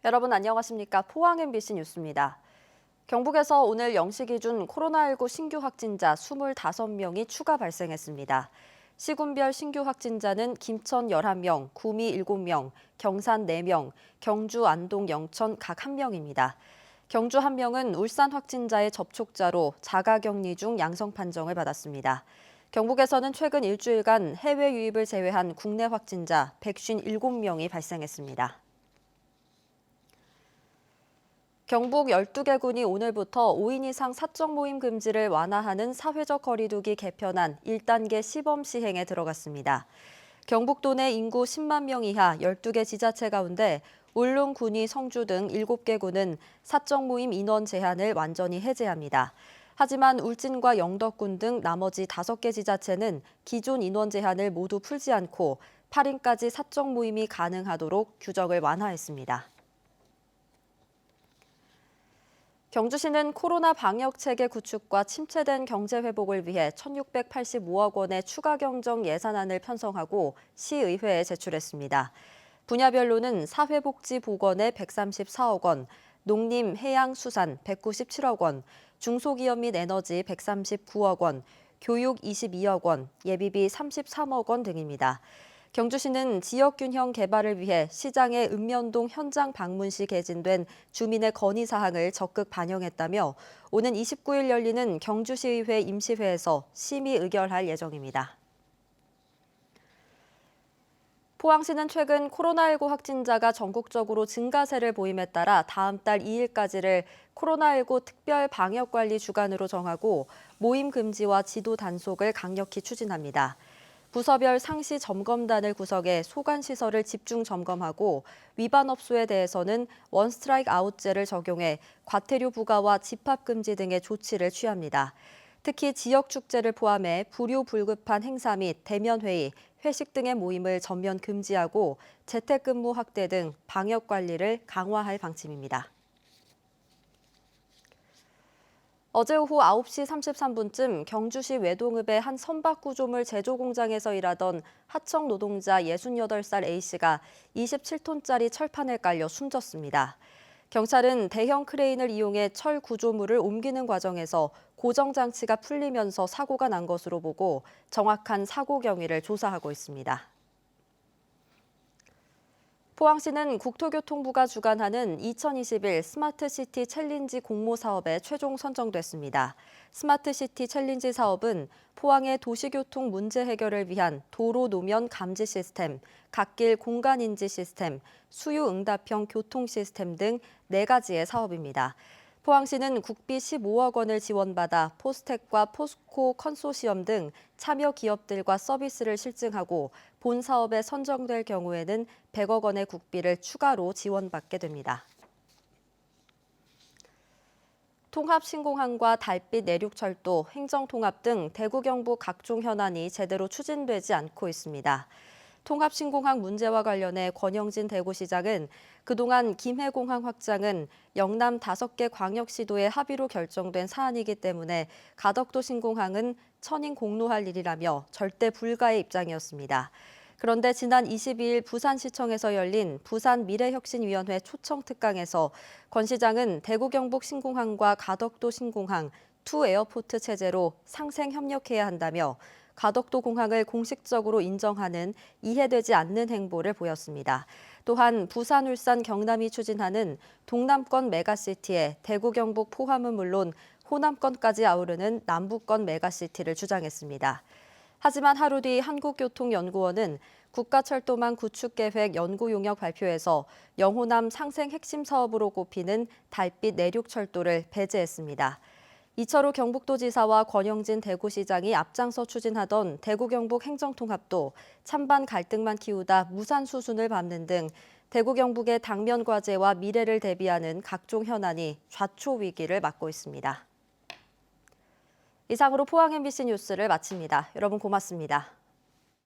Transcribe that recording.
여러분 안녕하십니까? 포항 MBC 뉴스입니다. 경북에서 오늘 0시 기준 코로나19 신규 확진자 25명이 추가 발생했습니다. 시군별 신규 확진자는 김천 11명, 구미 7명, 경산 4명, 경주, 안동, 영천 각 1명입니다. 경주 1명은 울산 확진자의 접촉자로 자가격리 중 양성 판정을 받았습니다. 경북에서는 최근 일주일간 해외 유입을 제외한 국내 확진자 157명이 발생했습니다. 경북 12개 군이 오늘부터 5인 이상 사적 모임 금지를 완화하는 사회적 거리두기 개편안 1단계 시범 시행에 들어갔습니다. 경북도 내 인구 10만 명 이하 12개 지자체 가운데 울릉, 군위, 성주 등 7개군은 사적 모임 인원 제한을 완전히 해제합니다. 하지만 울진과 영덕군 등 나머지 5개 지자체는 기존 인원 제한을 모두 풀지 않고 8인까지 사적 모임이 가능하도록 규정을 완화했습니다. 경주시는 코로나 방역 체계 구축과 침체된 경제 회복을 위해 1,685억 원의 추가 경정 예산안을 편성하고 시의회에 제출했습니다. 분야별로는 사회복지보건에 134억 원, 농림, 해양, 수산 197억 원, 중소기업 및 에너지 139억 원, 교육 22억 원, 예비비 33억 원 등입니다. 경주시는 지역균형 개발을 위해 시장의 읍면동 현장 방문 시 개진된 주민의 건의 사항을 적극 반영했다며 오는 29일 열리는 경주시의회 임시회에서 심의 의결할 예정입니다. 포항시는 최근 코로나19 확진자가 전국적으로 증가세를 보임에 따라 다음 달 2일까지를 코로나19 특별 방역관리 주간으로 정하고 모임 금지와 지도 단속을 강력히 추진합니다. 부서별 상시 점검단을 구성해 소관시설을 집중 점검하고 위반 업소에 대해서는 원스트라이크 아웃제를 적용해 과태료 부과와 집합금지 등의 조치를 취합니다. 특히 지역 축제를 포함해 불효불급한 행사 및 대면회의, 회식 등의 모임을 전면 금지하고 재택근무 확대 등 방역 관리를 강화할 방침입니다. 어제 오후 9시 33분쯤 경주시 외동읍의 한 선박구조물 제조 공장에서 일하던 하청 노동자 68살 A씨가 27톤짜리 철판을 깔려 숨졌습니다. 경찰은 대형 크레인을 이용해 철 구조물을 옮기는 과정에서 고정장치가 풀리면서 사고가 난 것으로 보고 정확한 사고 경위를 조사하고 있습니다. 포항시는 국토교통부가 주관하는 2021 스마트시티 챌린지 공모 사업에 최종 선정됐습니다. 스마트시티 챌린지 사업은 포항의 도시교통 문제 해결을 위한 도로 노면 감지 시스템, 갓길 공간 인지 시스템, 수요 응답형 교통 시스템 등 4가지의 사업입니다. 포항시는 국비 15억 원을 지원받아 포스텍과 포스코 컨소시엄 등 참여 기업들과 서비스를 실증하고 본 사업에 선정될 경우에는 100억 원의 국비를 추가로 지원받게 됩니다. 통합신공항과 달빛 내륙철도, 행정통합 등 대구 경북 각종 현안이 제대로 추진되지 않고 있습니다. 통합신공항 문제와 관련해 권영진 대구시장은 그동안 김해공항 확장은 영남 5개 광역시도의 합의로 결정된 사안이기 때문에 가덕도 신공항은 천인 공로할 일이라며 절대 불가의 입장이었습니다. 그런데 지난 22일 부산시청에서 열린 부산미래혁신위원회 초청특강에서 권 시장은 대구 경북 신공항과 가덕도 신공항, 투 에어포트 체제로 상생 협력해야 한다며 가덕도 공항을 공식적으로 인정하는 이해되지 않는 행보를 보였습니다. 또한 부산, 울산, 경남이 추진하는 동남권 메가시티에 대구, 경북, 포함은 물론 호남권까지 아우르는 남부권 메가시티를 주장했습니다. 하지만 하루 뒤 한국교통연구원은 국가철도망 구축계획 연구용역 발표에서 영호남 상생 핵심 사업으로 꼽히는 달빛 내륙철도를 배제했습니다. 이철우 경북도지사와 권영진 대구시장이 앞장서 추진하던 대구 경북 행정통합도 찬반 갈등만 키우다 무산 수순을 밟는 등 대구 경북의 당면 과제와 미래를 대비하는 각종 현안이 좌초 위기를 맞고 있습니다. 이상으로 포항 MBC 뉴스를 마칩니다. 여러분 고맙습니다.